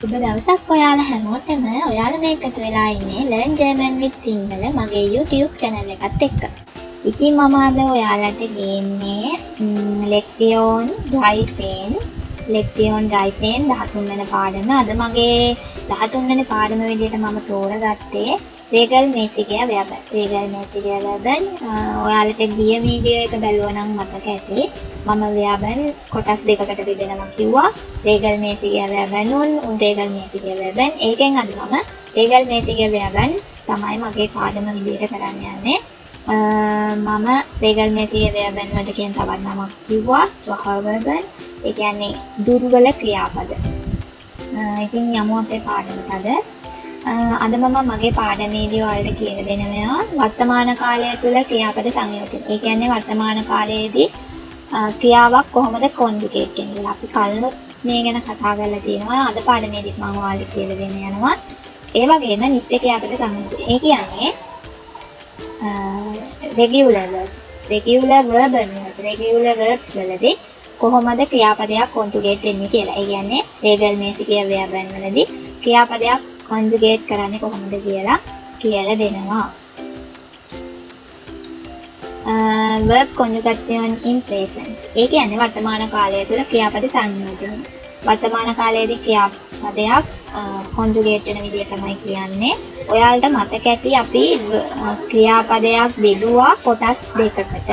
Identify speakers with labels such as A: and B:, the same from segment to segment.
A: සුබ දවසක් ඔයාලා හැමෝටම. ඔයාලා මේ එකතු වෙලා ඉන්නේ Learn German with සිංහල මගේ YouTube channel එකත් එක්ක. ඉතින් මම අද ඔයාලට ගේන්නේ ලෙක්සියෝන් 13 13 වෙනි පාඩම. අද මගේ 13 වෙනි පාඩම විදිහට මම තෝරගත්තේ Regelmäßige Verben. Regelmäßige Verben ඔයාලට ගිය වීඩියෝ එක බැලුවා නම් මතක ඇති. මම Verben කොටස් දෙකකට බෙදනවා කිව්වා. Regelmäßige Verben und Regelmäßige Verben. ඒකෙන් අද මම Regelmäßige Verben තමයි මගේ පාඩම විදිහට කරන්න යන්නේ. මම Regelmäßige Verben වලට කියන තවත් නමක් කිව්වා Schwache. ඒ කියන්නේ දුර්වල ක්‍රියාපද. ඉතින් යමු අපේ පාඩමට අද. අද මම මගේ පාඩමේදී ඔයාලට කියලා දෙනවා වර්තමාන කාලය තුල ක්‍රියාපද සංයෝජන. ඒ කියන්නේ වර්තමාන කාලයේදී ක්‍රියාවක් කොහොමද conjugate වෙන්නේ. අපි කලිනුත් මේ ගැන කතා කරලා තියෙනවා. අද පාඩමේදීත් මම ඔයාලට කියලා දෙන්න යනවා. ඒ වගේම නිත්‍ය ක්‍රියාපද සංයෝජන. ඒ කියන්නේ regular verbs. regular verbs වලදී කොහොමද ක්‍රියාපදයක් conjugate වෙන්නේ කියලා. ඒ කියන්නේ regelmäßige Verben වලදී ක්‍රියාපදයක් conjugate කරන්නේ කොහොමද කියලා දෙනවා. verb conjugation in present. ඒ කියන්නේ වර්තමාන කාලය තුළ ක්‍රියාපද සංයෝජන. වර්තමාන කාලයේදී ක්‍රියාපදයක් conjugate වෙන විදිය තමයි කියන්නේ. ඔයාලට මතක ඇති අපි ක්‍රියාපදයක් බෙදුවා කොටස් දෙකකට.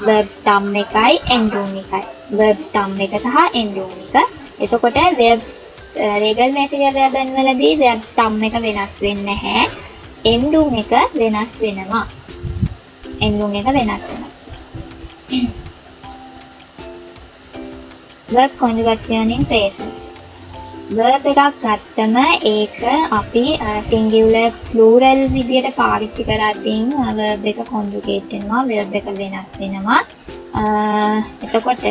A: verb stem එකයි end room එකයි. verb stem එක සහ end room එක. එතකොට verbs Regelmäßige Verben වලදී verb stem එක වෙනස් වෙන්නේ නැහැ. end room එක වෙනස් වෙනවා. verb conjugation in present. verb එකක් ගත්තම ඒක අපි singular plural විදියට පාවිච්චි කරද්දී verb එක conjugate වෙනවා. verb එක වෙනස් වෙනවා. එතකොට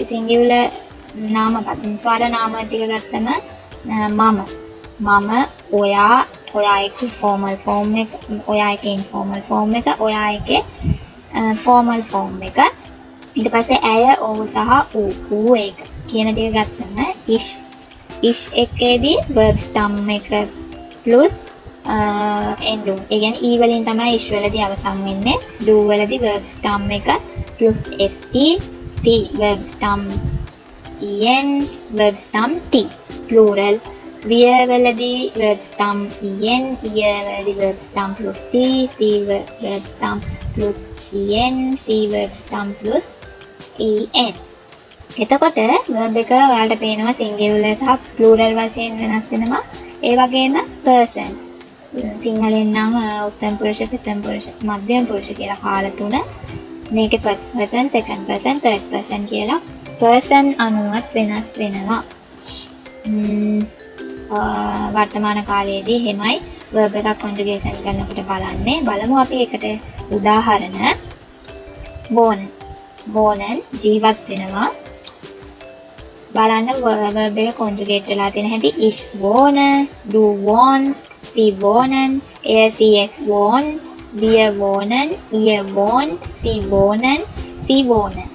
A: singular නාමපද ස්වර නාම ටික ගත්තම මම ඔයා එකේ formal form එක, ඔයා එකේ informal form එක, ඔයා එකේ formal form එක. ඊට පස්සේ ඇය, ඔහු සහ ඌ ඒක කියන ටික ගත්තම ish එකේදී verb stem එක plus end room. ඒ කියන්නේ e වලින් තමයි ish වලදී අවසන් වෙන්නේ. do වලදී verb stem එක plus st, c verb stem en, verb stem t plural. wir වලදී verb stem en, ihr වලදී verb stem plus t, sie verb stem plus en, sie verb stem plus en. එතකොට verb එක ඔයාලට පේනවා singular සහ plural වශයෙන් වෙනස් වෙනවා. ඒ වගේම person සිංහලෙන් නම් උත්තම පුරුෂ, ප්‍රථම පුරුෂ, මධ්‍යම පුරුෂ කියලා කාල තුන. මේකේ first person, second person, third person කියලා person අනුවත් වෙනස් වෙනවා. වර්තමාන කාලයේදී එහෙමයි verb එකක් conjugation කරනකොට බලන්නේ. බලමු අපි එකට උදාහරණ. wohnen ජීවත් වෙනවා. බලන්න verb එක conjugate වෙලා තියෙන හැටි. ich wohne, du wohnst, sie wohnen, er sie es wohnt, wir wohnen, ihr wohnt, sie wohnen, sie wohnen.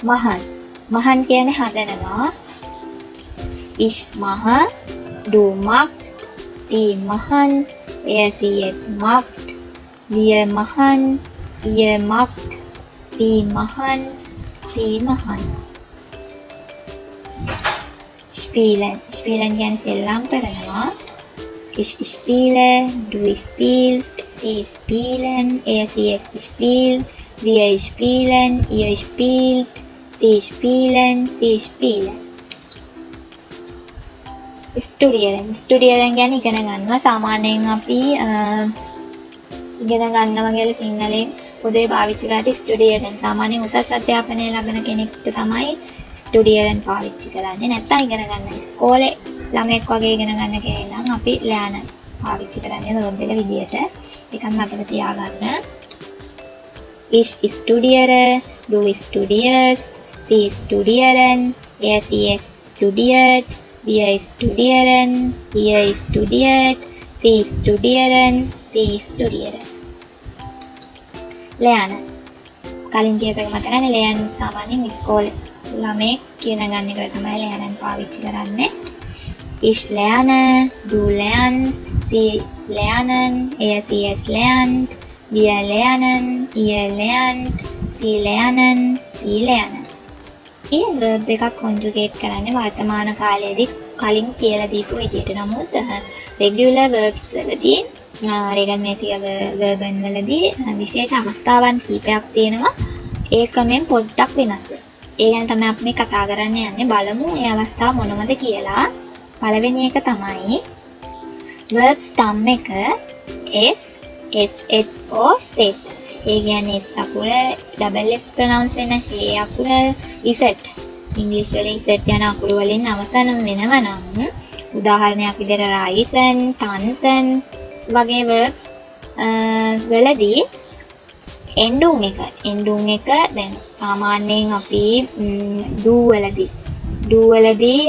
A: machen කියන්නේ හදනවා. ich mache, du machst, sie machen, er sie es macht, wir machen, ihr macht, sie machen, sie machen. spielen කියන්නේ සෙල්ලම් කරනවා. ich spiele, du spielst, sie spielen, er sie es spielt, wir spielen, ihr spielt, sie spielen, spielen. studieren කියන්නේ ඉගෙන ගන්නවා. සාමාන්‍යයෙන් අපි ඉගෙන ගන්නවා කියලා සිංහලෙන් පොදුවේ පාවිච්චි කරලා studieren. සාමාන්‍යයෙන් උසස් අධ්‍යාපනය ලබන කෙනෙක්ට තමයි studieren පාවිච්චි කරන්නේ. නැත්නම් ඉගෙන ගන්න ඉස්කෝලේ ළමෙක් වගේ ඉගෙන ගන්න කෙනෙක් නම් අපි lernen පාවිච්චි කරන්නේ verb එක විදියට. ඒකත් මතක තියාගන්න. ich studiere, du studierst, sie studieren, er sie es studiert, wir studieren, ihr studiert, sie studieren, sie studieren. lernen කලින් කියප එක මතකනේ lernen සාමාන්‍යයෙන් ඉස්කෝලේ ළමයි කියන ගන්න එකට තමයි lernen පාවිච්චි කරන්නේ. Ich lerne, du lernst, sie lernen, er sie es lernt, wir lernen, ihr lernt, sie lernen, sie lernen. මේ verb එකක් conjugate කරන්නේ වර්තමාන කාලයේදී කලින් කියලා දීපු විදිහට. නමුත් regular verbs වලදී regelmäßige verben වලදී විශේෂ අවස්ථාවන් කීපයක් තියෙනවා. ඒකමෙන් පොඩ්ඩක් වෙනස්. ඒ ගැන තමයි අපි මේ කතා කරන්න යන්නේ. බලමු මේ අවස්ථාව මොනවද කියලා. පළවෙනි එක තමයි verb stem එක s or set. ඒ කියන්නේ s අකුර double s pronounce වෙන a අකුර z. ඉංග්‍රීසි වල z යන අකුරු වලින් අවසන් වෙනවා නම් උදාහරණයක් විදිහට reisen, tanzen වගේ verbs වලදී endung එක දැන් සාමාන්‍යයෙන් අපි do වලදී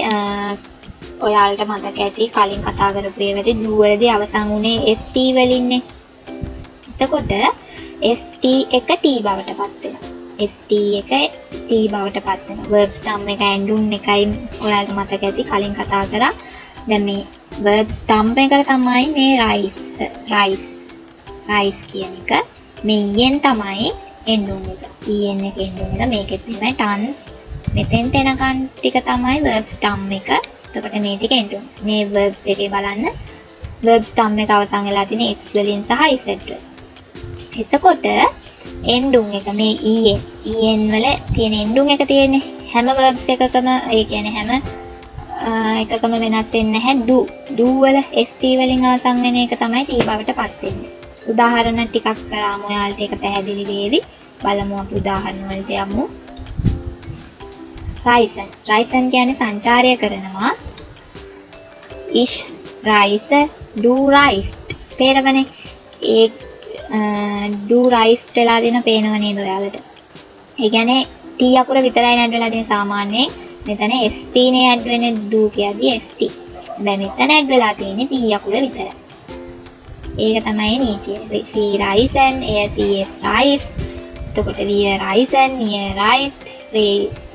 A: ඔයාලට මතක ඇති කලින් කතා කරපු ඒවාදී do වලදී අවසන් වුණේ st වලින්නේ. එතකොට st එක t බවට පත් වෙනවා. st එක t බවට පත් වෙනවා. verb stem එක endung එකයි ඔයාලට මතක ඇති කලින් කතා කරා. දැන් මේ verb stem එක තමයි මේ rise කියන එක. මේ yen තමයි endung එක. en එක endung එක. මේකෙත් තමයි tons. මෙතෙන්ට එනකන් ටික තමයි verb stem එක. එතකොට මේ ටික endung. මේ verbs දෙකේ බලන්න verb stem එක අවසන් වෙලා තියෙන s වලින් සහ z වලින්. එතකොට endung එක මේ en වල තියෙන endung එක තියෙන්නේ හැම verbs එකකම ඒ කියන්නේ හැම එකකම වෙනස් වෙන්නේ නැහැ. do වල st වලින් අවසන් වෙන එක තමයි t බවට පත් වෙන්නේ. උදාහරණ ටිකක් කරාම ඔයාලට ඒක පැහැදිලි වේවි. බලමු අපි උදාහරණ වලට යමු. reisen කියන්නේ සංචාරය කරනවා. ich reise, du reist. පේනවනේ. ඒ do reist වෙලා දෙන පේනව නේද ඔයාලට? ඒ කියන්නේ t අකුර විතරයි ඇඩ් වෙලා තියෙන සාමාන්‍යයෙන්. මෙතන st නේ ඇඩ් වෙන්නේ do කියද්දී st. දැන් මෙතන ඇඩ් වෙලා තියෙන්නේ t අකුර විතරයි. ඒක තමයි නීතිය. sie reisen, er sie es reist. එතකොට wir reisen, ihr reist,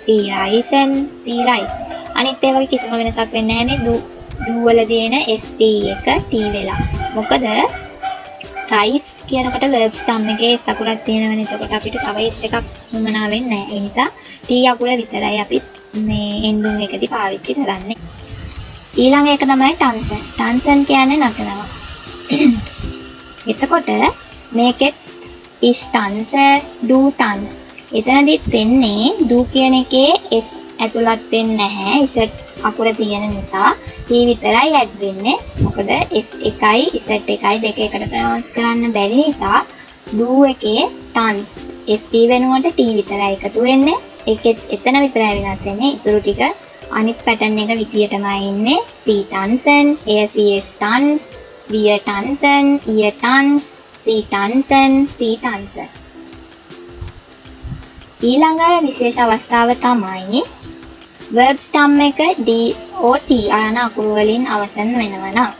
A: sie reisen, sie reist. අනිත් ඒ වගේ කිසිම වෙනසක් වෙන්නේ නැහැ මේ do වල දෙන st එක t වෙලා. මොකද rise කියනකොට verb stem එකේ s අකුරක් තියෙනවනේ. එතකොට අපිට තව s එකක් වමනා වෙන්නේ නැහැ. ඒ නිසා t අකුර විතරයි අපි මේ endung එකදී පාවිච්චි කරන්නේ. ඊළඟ එක තමයි tanzen. tanzen කියන්නේ නටනවා. එතකොට මේකෙත් ich tanze, du tanz. එතනදිත් වෙන්නේ do කියන එකේ s ඇතුළත් වෙන්නේ නැහැ. z අකුර තියෙන නිසා t විතරයි ඇඩ් වෙන්නේ. මොකද s එකයි z එකයි දෙක එකට ප්‍රොනවුන්ස් කරන්න බැරි නිසා do එකේ tanz st වෙනුවට t විතරයි එකතු වෙන්නේ. ඒකෙත් එතන විතරයි වෙනස් වෙන්නේ. ඊටු ටික අනිත් පැටර්න් එක විදියටමයි ඉන්නේ. sie tanzen, er sie es tanzt, wir tanzen, ihr tanzt, sie tanzen, sie tanzen. ඊළඟ විශේෂ අවස්ථාව තමයි verb stem එක d or t යන අකුරු වලින් අවසන් වෙනවා නම්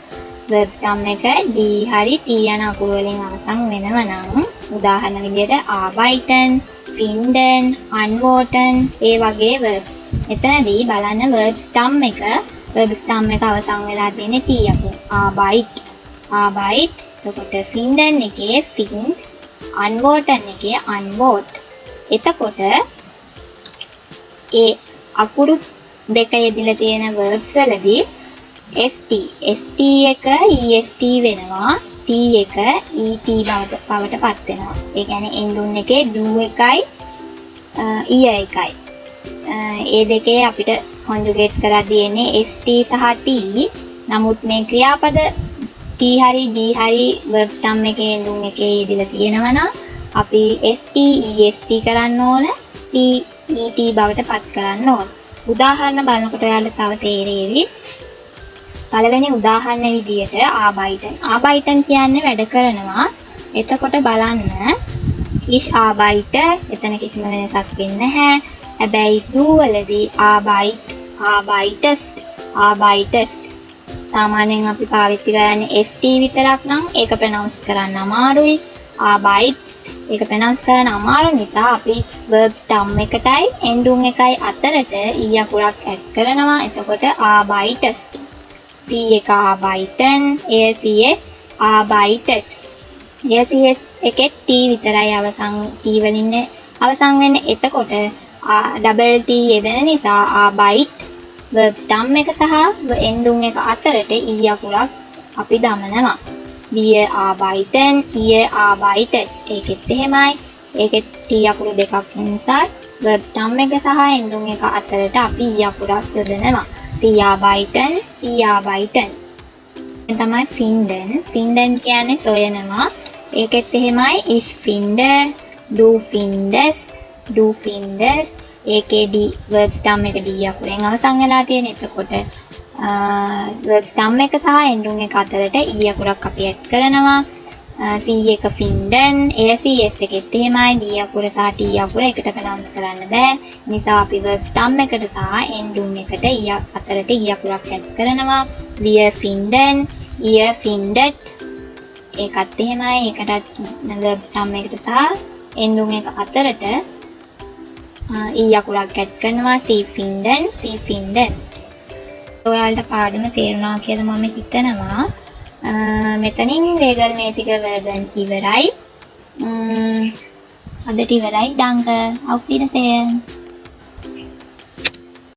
A: verb stem එක d හරි t යන අකුරු වලින් අවසන් වෙනවා නම් උදාහරණ විදිහට arbeiten, finden, antworten ඒ වගේ verbs. එතනදී බලන්න verb stem එක අවසන් වෙලා තියෙන්නේ t අකුර. arbeit එතකොට finden එකේ find, antworten එකේ antwort. එතකොට ඒ අකුරු දෙක යෙදিলা තියෙන verbs වලදී st එක est වෙනවා, t එක et බවට පත් වෙනවා. ඒ කියන්නේ endung එකේ do එකයි ear එකයි. ඒ දෙකේ අපිට conjugate කරලා දෙන්නේ st සහ t. නමුත් මේ ක්‍රියාපද t හරි d හරි verb stem එකේ endung එකේ යෙදিলা තියෙනවා නම් අපි st est කරන්න ඕන, t et බවට පත් කරන්න ඕන. උදාහරණ බලනකොට ඔයාලට තව තේරෙවි. පළවෙනි උදාහරණ විදියට arbeiten කියන්නේ වැඩ කරනවා. එතකොට බලන්න ich arbeite එතන කිසිම වෙනසක් වෙන්නේ නැහැ. හැබැයි do වලදී arbeitest සාමාන්‍යයෙන් අපි පාවිච්චි කරන්නේ st විතරක් නම් ඒක ප්‍රොනවුන්ස් කරන්න අමාරුයි. ඒක ප්‍රොනවුන්ස් කරන්න අමාරු නිසා අපි verb stem එකටයි endung එකයි අතරට e අකුරක් ඇඩ් කරනවා. එතකොට arbeitet. c එක arbeiten, ACS arbeitet. ACS එකේ t විතරයි t වලින් අවසන් වෙන්නේ. එතකොට double t යෙදෙන නිසා arbeit verb stem එක සහ endung එක අතරට e අකුරක් අපි දමනවා. wir arbeiten, ihr arbeitet. ඒකෙත් එහෙමයි. ඒකෙත් t අකුරු දෙකක් නිසා verb stem එක සහ endung එක අතරට අපි e අකුරක් යොදනවා. sie arbeiten, sie arbeiten. තමයි finden. finden කියන්නේ සොයනවා. ඒකෙත් එහෙමයි. ich finde, du findest, du findest. ඒකේ d verb stem එක d අකුරෙන් අවසන් වෙලා තියෙන. එතකොට verb stem එක සහ endung එක අතරට e අකුරක් අපි ඇඩ් කරනවා. c එක finden, ACS එකෙත් එහෙමයි. d අකුර සහ t අකුර එකට ප්‍රොනවුන්ස් කරන්න බෑ. නිසා අපි verb stem එකට සහ endung එකට e අතරට e අකුරක් ඇඩ් කරනවා. wir finden, ihr findet. ඒකත් එහෙමයි. ඒකටත් verb stem එකට සහ endung එක අතරට e අකුරක් ඇඩ් කරනවා. sie finden, sie finden. ඔයාලට පාඩම තේරුණා කියලා මම හිතනවා. මෙතනින් regelmäßige Verben ඉවරයි. අදට ඉවරයි. Danke. Auf Wiedersehen.